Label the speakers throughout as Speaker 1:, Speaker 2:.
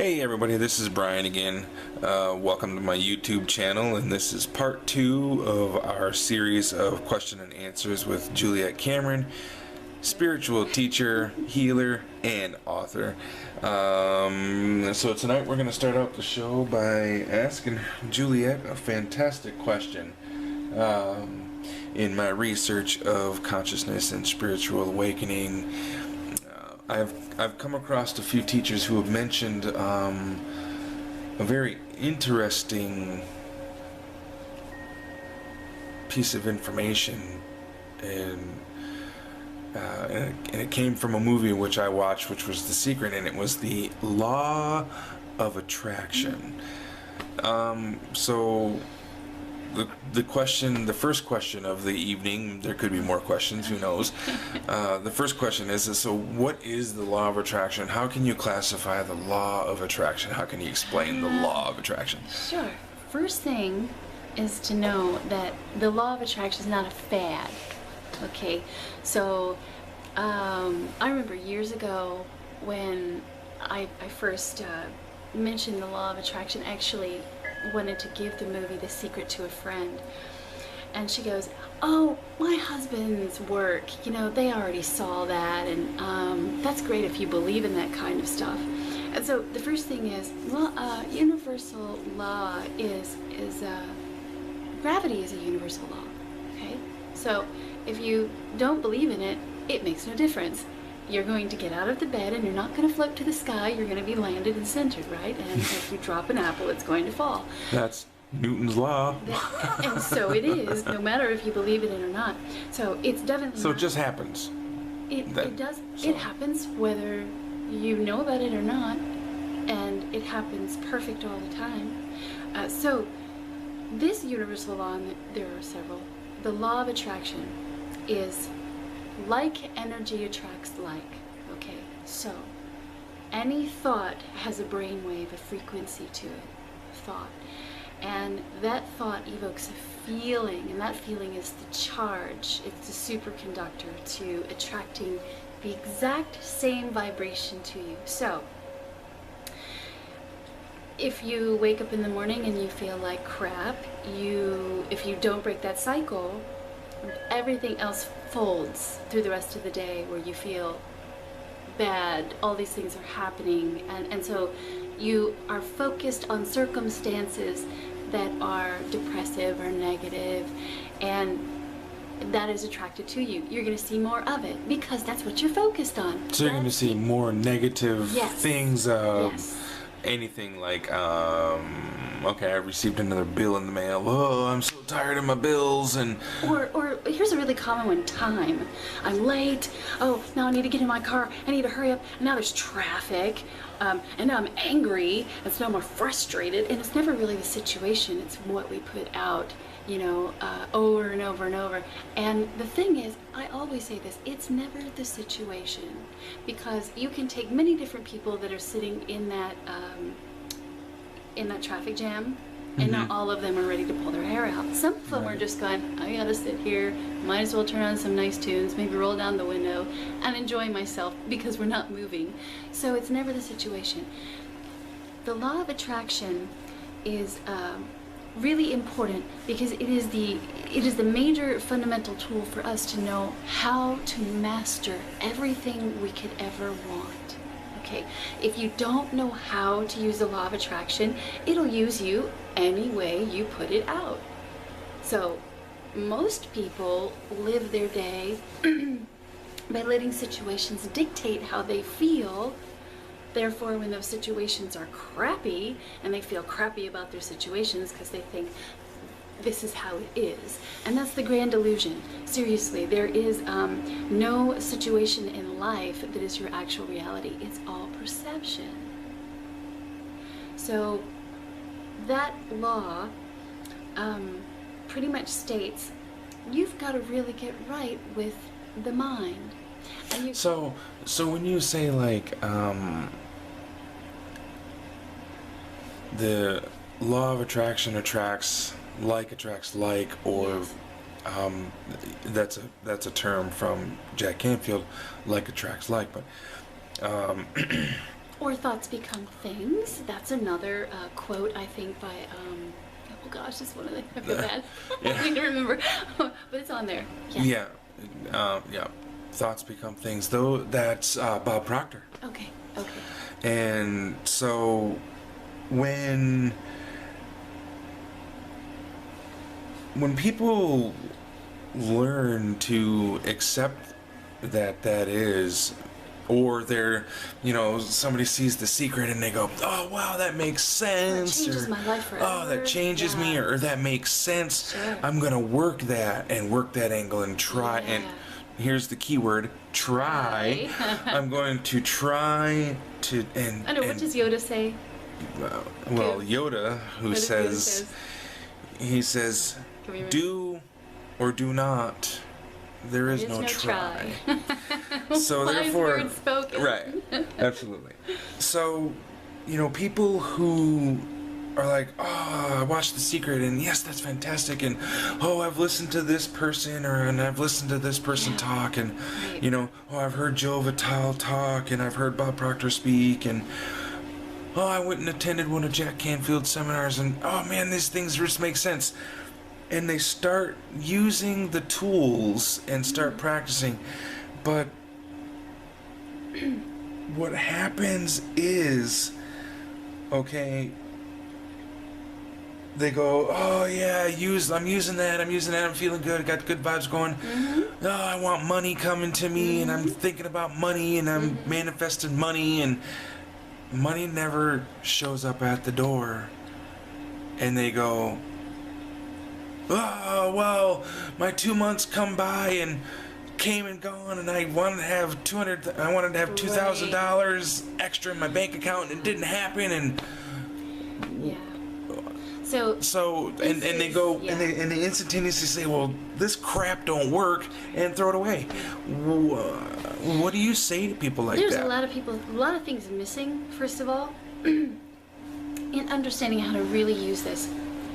Speaker 1: Hey everybody, this is Brian again. Welcome to my YouTube channel, and this is part 2 of our series of question and answers with Juliet Cameron, spiritual teacher, healer, and author. So tonight we're going to start out the show by asking Juliet a fantastic question. In my research of consciousness and spiritual awakening, I've come across a few teachers who have mentioned a very interesting piece of information, and it came from a movie which I watched, which was The Secret, and it was the law of attraction. So the first question of the evening, there could be more questions, who knows. The first question is, so what is the law of attraction? How can you classify the law of attraction? How can you explain the law of attraction?
Speaker 2: Sure. First thing is to know that the law of attraction is not a fad. Okay, so I remember years ago when I first mentioned the law of attraction, actually wanted to give the movie The Secret to a friend, and she goes, "Oh, my husband's work, they already saw that, and that's great if you believe in that kind of stuff." And so the first thing is, universal law is gravity is a universal law. Okay, so if you don't believe in it, it makes no difference. You're going to get out of the bed and you're not going to float to the sky. You're going to be landed and centered, right? And if you drop an apple, it's going to fall.
Speaker 1: That's Newton's law.
Speaker 2: And so it is, no matter if you believe in it or not. So it's definitely
Speaker 1: So it just happens.
Speaker 2: It does. So. It happens whether you know about it or not, and it happens perfect all the time. So this universal law, and there are several, the law of attraction is like energy attracts like. Okay, so any thought has a brainwave, a frequency to it, thought. And that thought evokes a feeling, and that feeling is the charge. It's the superconductor to attracting the exact same vibration to you. So if you wake up in the morning and you feel like crap, if you don't break that cycle, everything else folds through the rest of the day where you feel bad. All these things are happening, and so you are focused on circumstances that are depressive or negative, and that is attracted to you. You're going to see more of it because that's what you're focused on.
Speaker 1: So you're going to see more negative things.
Speaker 2: Yes.
Speaker 1: Anything like, okay, I received another bill in the mail. Oh, I'm so tired of my bills. And
Speaker 2: or here's a really common one: time. I'm late. Oh, now I need to get in my car. I need to hurry up. And now there's traffic. And now I'm angry. And so now I'm more frustrated. And it's never really the situation. It's what we put out, over and over and over. And the thing is, I always say this, it's never the situation, because you can take many different people that are sitting in that traffic jam, and not all of them are ready to pull their hair out. Some of them are just going, I gotta sit here, might as well turn on some nice tunes, maybe roll down the window and enjoy myself, because we're not moving. So it's never the situation. The law of attraction is really important because it is the major fundamental tool for us to know how to master everything we could ever want. Okay, if you don't know how to use the law of attraction, it'll use you any way you put it out. So most people live their day by letting situations dictate how they feel. Therefore, when those situations are crappy, and they feel crappy about their situations because they think this is how it is, and that's the grand illusion. Seriously, there is no situation in life that is your actual reality. It's all perception. So that law pretty much states you've got to really get right with the mind. And
Speaker 1: so when you say like the law of attraction attracts like, or that's a term from Jack Canfield, like attracts like, but
Speaker 2: Or thoughts become things. That's another quote, I think, by, oh gosh, it's one of the, I feel bad. I need to remember. But it's on there.
Speaker 1: Yeah. Yeah. Thoughts become things. Though that's Bob Proctor.
Speaker 2: Okay. Okay.
Speaker 1: And so when people learn to accept that is, or they're, somebody sees The Secret and they go, oh wow, that makes sense,
Speaker 2: that changes my life forever.
Speaker 1: Oh, that changes me, or that makes sense.
Speaker 2: Sure.
Speaker 1: I'm gonna work that angle and try. And here's the key word: try. I'm going to try to. And
Speaker 2: I know. What does Yoda say?
Speaker 1: Well, Yoda, who says, he says, do or do not. There is no try. So therefore,
Speaker 2: words spoken.
Speaker 1: Right, absolutely. So, people who are like, oh, I watched The Secret, and yes, that's fantastic, and oh, I've listened to this person, and I've listened to this person talk, and oh, I've heard Joe Vitale talk, and I've heard Bob Proctor speak, and oh, I went and attended one of Jack Canfield's seminars, and oh man, these things just make sense. And they start using the tools and start practicing. But what happens is, okay, they go, oh yeah, I'm using that, I'm feeling good, I got good vibes going. Oh, I want money coming to me, and I'm thinking about money, and I'm manifesting money, and money never shows up at the door. And they go, oh, well, my 2 months come by and came and gone, and I wanted to have $2,000 extra in my bank account, and it didn't happen, and and they go and they instantaneously say, well, this crap don't work, and throw it away. What do you say to people like that?
Speaker 2: There's a lot of things missing, first of all, in understanding how to really use this.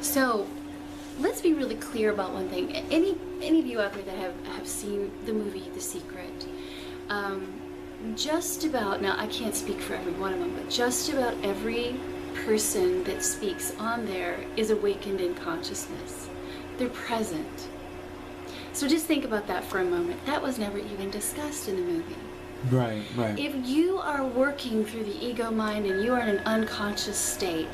Speaker 2: So let's be really clear about one thing. Any of you out there that have seen the movie The Secret, just about, now I can't speak for every one of them, but just about every person that speaks on there is awakened in consciousness. They're present. So just think about that for a moment. That was never even discussed in the movie.
Speaker 1: Right.
Speaker 2: If you are working through the ego mind and you are in an unconscious state,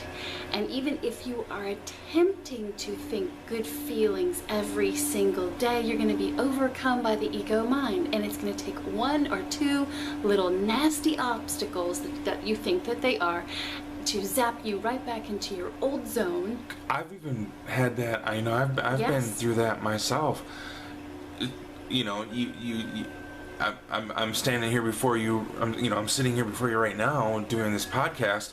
Speaker 2: and even if you are attempting to think good feelings every single day, you're going to be overcome by the ego mind, and it's going to take one or two little nasty obstacles that you think that they are to zap you right back into your old zone. I've
Speaker 1: even had that. I've been through that myself. I'm standing here before you. I'm sitting here before you right now doing this podcast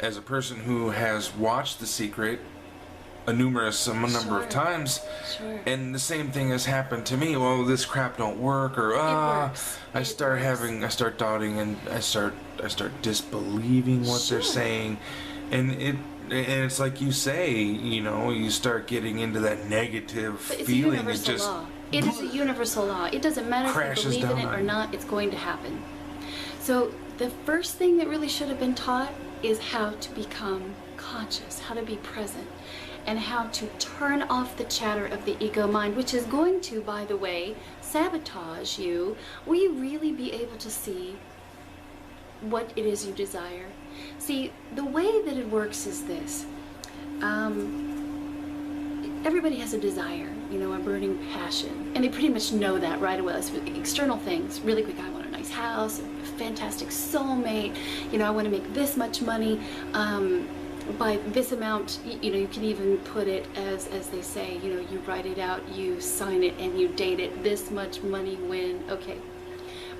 Speaker 1: as a person who has watched The Secret a number of times, and the same thing has happened to me. Well, this crap don't work, or I start doubting, and I start disbelieving what they're saying, and it's like you say, you start getting into that negative feeling.
Speaker 2: It is a universal law. It doesn't matter if you believe in it or not, it's going to happen. So the first thing that really should have been taught is how to become conscious, how to be present, and how to turn off the chatter of the ego mind, which is going to, by the way, sabotage you. Will you really be able to see what it is you desire? See, the way that it works is this. Everybody has a desire, a burning passion, and they pretty much know that right away. It's external things. Really quick, I want a nice house, a fantastic soulmate, I want to make this much money, by this amount, you can even put it as they say, you write it out, you sign it, and you date it, this much money when, okay.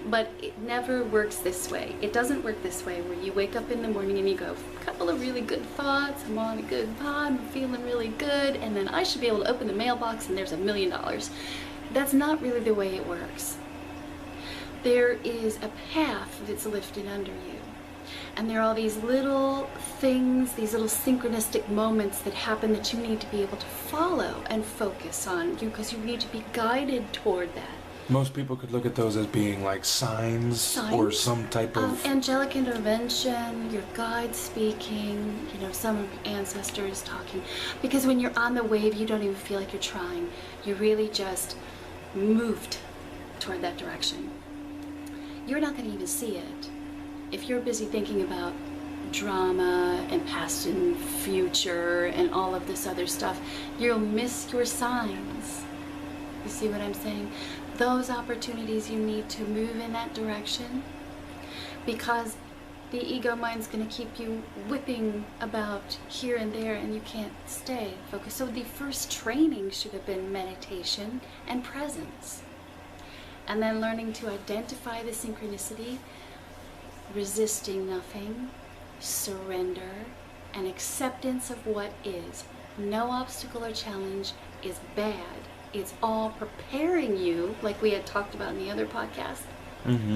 Speaker 2: But it never works this way. It doesn't work this way where you wake up in the morning and you go, a couple of really good thoughts, I'm on a good vibe, I'm feeling really good, and then I should be able to open the mailbox and there's $1 million. That's not really the way it works. There is a path that's lifted under you. And there are all these little things, these little synchronistic moments that happen that you need to be able to follow and focus on, because you need to be guided toward that.
Speaker 1: Most people could look at those as being like signs or some type of
Speaker 2: angelic intervention, your guide speaking, some ancestors talking. Because when you're on the wave, you don't even feel like you're trying. You really just moved toward that direction. You're not going to even see it. If you're busy thinking about drama and past and future and all of this other stuff, you'll miss your signs. You see what I'm saying? Those opportunities, you need to move in that direction, because the ego mind's going to keep you whipping about here and there, and you can't stay focused. So the first training should have been meditation and presence, and then learning to identify the synchronicity, resisting nothing, surrender, and acceptance of what is. No obstacle or challenge is bad. It's all preparing you, like we had talked about in the other podcast,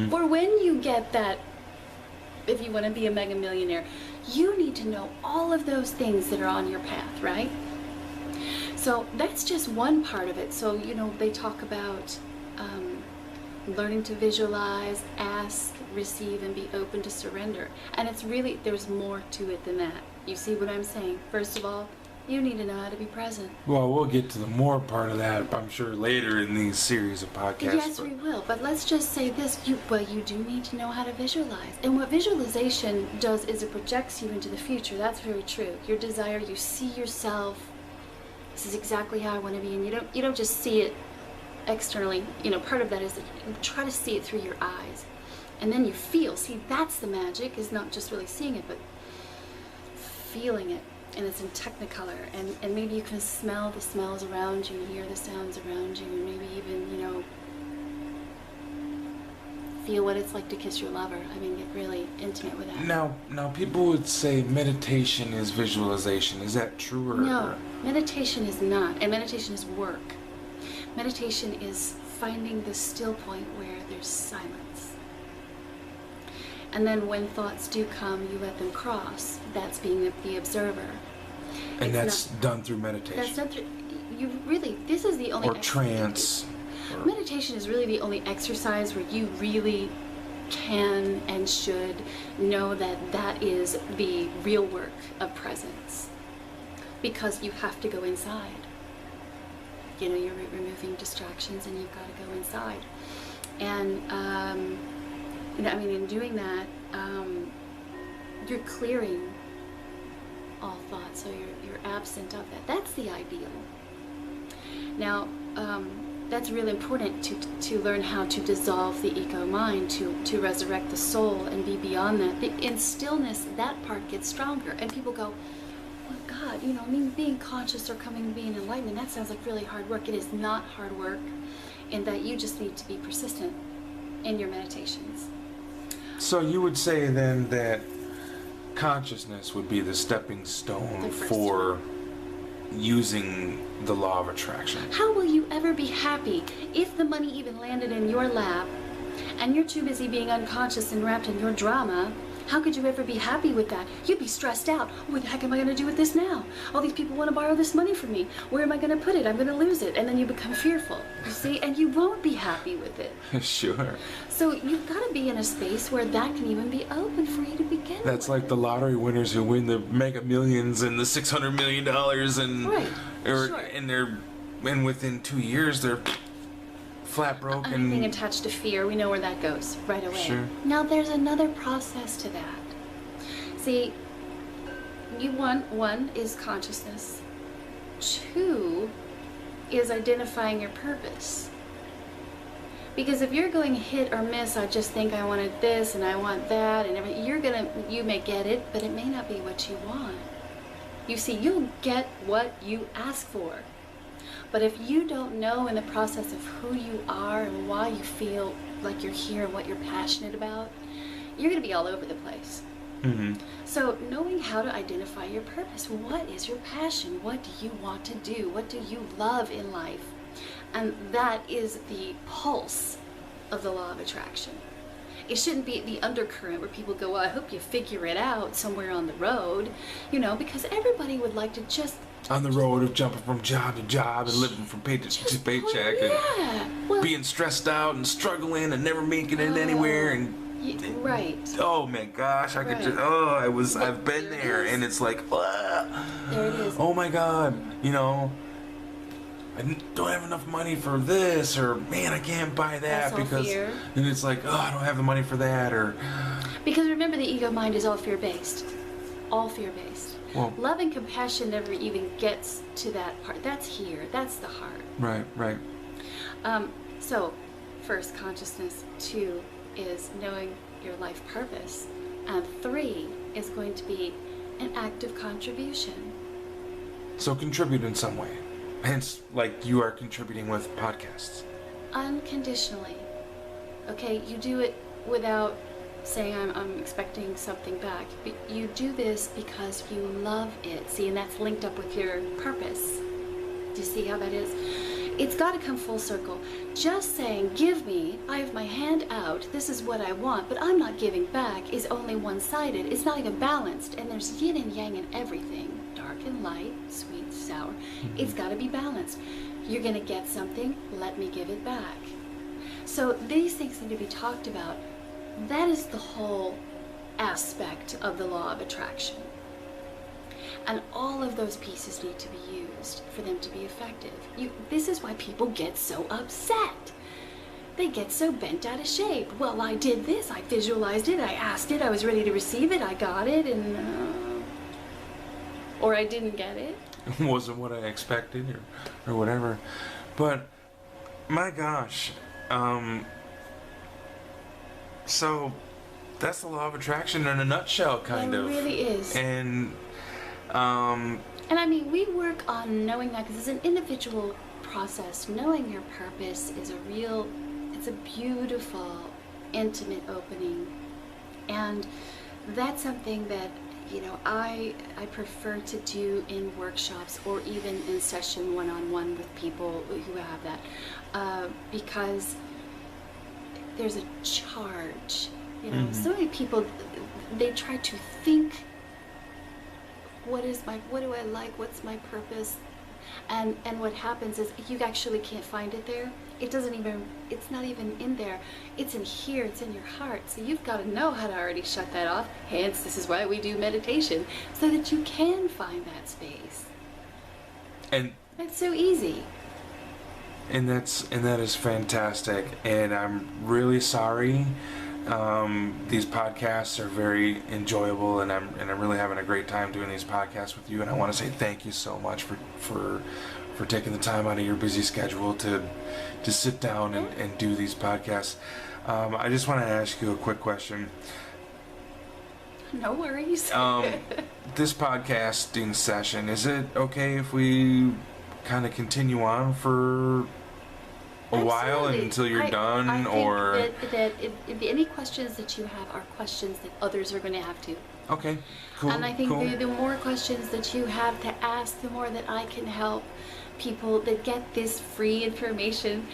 Speaker 2: for when you get that, if you want to be a mega millionaire, you need to know all of those things that are on your path, right? So that's just one part of it. So, they talk about learning to visualize, ask, receive, and be open to surrender. And it's really, there's more to it than that. You see what I'm saying? First of all, you need to know how to be present.
Speaker 1: Well, we'll get to the more part of that, I'm sure, later in these series of podcasts.
Speaker 2: Yes, we will. But let's just say this. You do need to know how to visualize. And what visualization does is it projects you into the future. That's very true. Your desire, you see yourself. This is exactly how I want to be. And you don't just see it externally. Part of that is that you try to see it through your eyes. And then you feel. See, that's the magic, is not just really seeing it, but feeling it. And it's in technicolor, and maybe you can smell the smells around you, hear the sounds around you, and maybe even, feel what it's like to kiss your lover. I mean, get really intimate with that.
Speaker 1: Now people would say meditation is visualization. Is that true or
Speaker 2: no? Meditation is not, and meditation is work. Meditation is finding the still point where there's silence. And then when thoughts do come, you let them cross. That's being the observer.
Speaker 1: And that's done through meditation.
Speaker 2: That's done through, this is the only...
Speaker 1: Or trance.
Speaker 2: Meditation is really the only exercise where you really can and should know that is the real work of presence. Because you have to go inside. You're removing distractions, and you've got to go inside. And, in doing that, you're clearing all thoughts, so you're absent of that. That's the ideal. Now, that's really important to learn how to dissolve the ego mind, to resurrect the soul and be beyond that. In stillness, that part gets stronger, and people go, "Oh God, being conscious or being enlightened, that sounds like really hard work." It is not hard work, in that you just need to be persistent in your meditations.
Speaker 1: So you would say then that consciousness would be the stepping stone for using the law of attraction.
Speaker 2: How will you ever be happy if the money even landed in your lap and you're too busy being unconscious and wrapped in your drama? How could you ever be happy with that? You'd be stressed out. What the heck am I going to do with this now? All these people want to borrow this money from me. Where am I going to put it? I'm going to lose it. And then you become fearful, you see? And you won't be happy with it.
Speaker 1: Sure.
Speaker 2: So you've got to be in a space where that can even be open for you to begin with.
Speaker 1: That's like the lottery winners who win the Mega Millions and the $600 million and...
Speaker 2: Right, sure.
Speaker 1: And within 2 years, they're... flat broke.
Speaker 2: Anything attached to fear, we know where that goes right away.
Speaker 1: Sure.
Speaker 2: Now there's another process to that. See, one is consciousness. 2 is identifying your purpose. Because if you're going hit or miss, I just think I wanted this and I want that and everything, you may get it, but it may not be what you want. You see, you'll get what you ask for. But if you don't know in the process of who you are and why you feel like you're here and what you're passionate about, you're going to be all over the place.
Speaker 1: Mm-hmm.
Speaker 2: So knowing how to identify your purpose, what is your passion? What do you want to do? What do you love in life? And that is the pulse of the law of attraction. It shouldn't be the undercurrent where people go, well, I hope you figure it out somewhere on the road, you know, because everybody would like to just
Speaker 1: on the road of jumping from job to job and living from paycheck to paycheck and being stressed out and struggling and never making it anywhere and
Speaker 2: right.
Speaker 1: Oh my gosh, I could just I've been there and it's like
Speaker 2: there it is.
Speaker 1: Oh my god, you know, I don't have enough money for this, or man, I can't buy that because
Speaker 2: fear.
Speaker 1: And it's like, oh, I don't have the money for that, or
Speaker 2: because remember, the ego mind is all fear-based. All fear-based.
Speaker 1: Well,
Speaker 2: love and compassion never even gets to that part. That's here. That's the heart.
Speaker 1: Right.
Speaker 2: So, first, consciousness. 2 is knowing your life purpose. And 3 is going to be an active contribution.
Speaker 1: So contribute in some way. Hence, like you are contributing with podcasts.
Speaker 2: Unconditionally. Okay, you do it without saying I'm expecting something back. But you do this because you love it. See, and that's linked up with your purpose. Do you see how that is? It's got to come full circle. Just saying, give me, I have my hand out, this is what I want, but I'm not giving back is only one-sided. It's not even balanced. And there's yin and yang in everything. Dark and light, sweet, sour. Mm-hmm. It's got to be balanced. You're going to get something, let me give it back. So these things need to be talked about. That is the whole aspect of the law of attraction. And all of those pieces need to be used for them to be effective. This is why people get so upset. They get so bent out of shape. Well, I did this, I visualized it, I asked it, I was ready to receive it, I got it, and or I didn't get it.
Speaker 1: It wasn't what I expected, or whatever. But my gosh, so that's the law of attraction in a nutshell, kind of.
Speaker 2: It really is.
Speaker 1: And
Speaker 2: I mean, we work on knowing that because it's an individual process. Knowing your purpose is it's a beautiful, intimate opening. And that's something that, you know, I prefer to do in workshops or even in session one-on-one with people who have that. Because there's a charge. You know, so many people, they try to think, what do I like, what's my purpose? And what happens is you actually can't find it there. It's not even in there. It's in here, it's in your heart. So you've got to know how to already shut that off. Hence, this is why we do meditation, so that you can find that space.
Speaker 1: And
Speaker 2: that's so easy.
Speaker 1: And that is fantastic. And I'm really sorry. These podcasts are very enjoyable, and I'm really having a great time doing these podcasts with you. And I want to say thank you so much for taking the time out of your busy schedule to sit down and do these podcasts. I just want to ask you a quick question.
Speaker 2: No worries.
Speaker 1: This podcasting session, is it okay if we kind of continue on for a while until you're done?
Speaker 2: I think
Speaker 1: or
Speaker 2: that if any questions that you have are questions that others are going to have to.
Speaker 1: Okay, cool.
Speaker 2: And I think the more questions that you have to ask, the more that I can help people that get this free information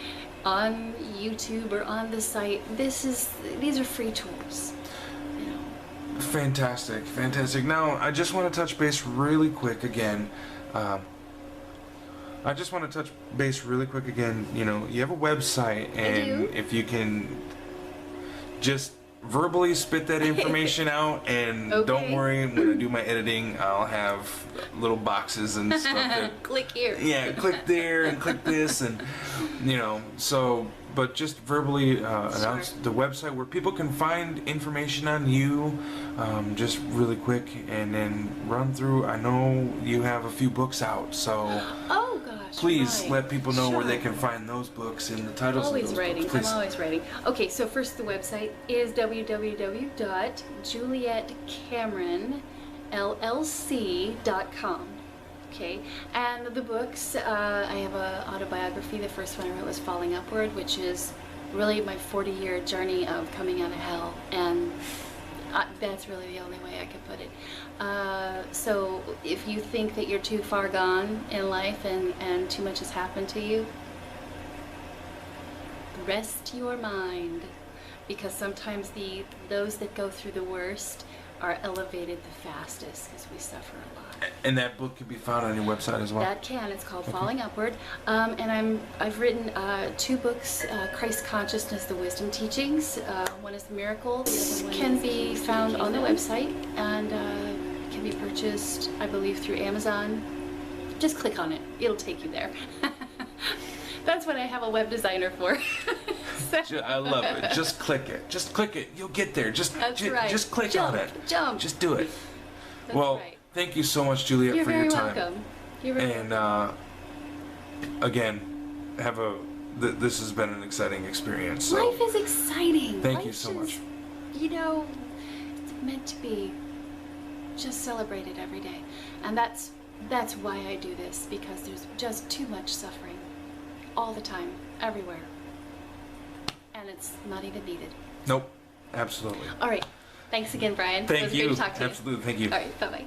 Speaker 2: on YouTube or on the site. These are free tools. You know.
Speaker 1: Fantastic. Now, I just want to touch base really quick again. You know, you have a website, and if you can just verbally spit that information out, and don't worry, when I do my editing, I'll have little boxes and stuff that
Speaker 2: click here.
Speaker 1: Yeah, click there and click this, and you know, so but just verbally announce the website where people can find information on you, just really quick, and then run through. I know you have a few books out, so
Speaker 2: oh gosh,
Speaker 1: please
Speaker 2: right.
Speaker 1: let people know where they can find those books and the titles of those books. Please.
Speaker 2: I'm always writing. Okay, so first the website is www.julietcameronllc.com. Okay, and the books, I have an autobiography. The first one I wrote was Falling Upward, which is really my 40-year journey of coming out of hell, and that's really the only way I could put it. So if you think that you're too far gone in life and too much has happened to you, rest your mind. because sometimes those that go through the worst are elevated the fastest because we suffer a lot.
Speaker 1: And that book can be found on your website as well?
Speaker 2: That can. It's called Falling Upward. And I've written 2 books, Christ Consciousness, The Wisdom Teachings. One is The Miracle. The other one can be found on the website and can be purchased, I believe, through Amazon. Just click on it. It'll take you there. That's what I have a web designer for.
Speaker 1: I love it. Just click it. Just click it. You'll get there. Just click on it.
Speaker 2: Jump.
Speaker 1: Just do it.
Speaker 2: That's
Speaker 1: well,
Speaker 2: right.
Speaker 1: thank you so much, Juliet,
Speaker 2: You're
Speaker 1: for
Speaker 2: very
Speaker 1: your time.
Speaker 2: welcome. You're very
Speaker 1: And
Speaker 2: welcome.
Speaker 1: again, this has been an exciting experience. So
Speaker 2: Life is exciting.
Speaker 1: Thank you
Speaker 2: Life
Speaker 1: so
Speaker 2: is,
Speaker 1: much.
Speaker 2: It's meant to be just celebrated every day. And that's why I do this, because there's just too much suffering all the time, everywhere. And it's not even needed.
Speaker 1: Nope. Absolutely.
Speaker 2: All right. Thanks again, Brian.
Speaker 1: Thank
Speaker 2: It was
Speaker 1: you.
Speaker 2: great to talk to you.
Speaker 1: Absolutely. Thank you.
Speaker 2: All right. Bye-bye.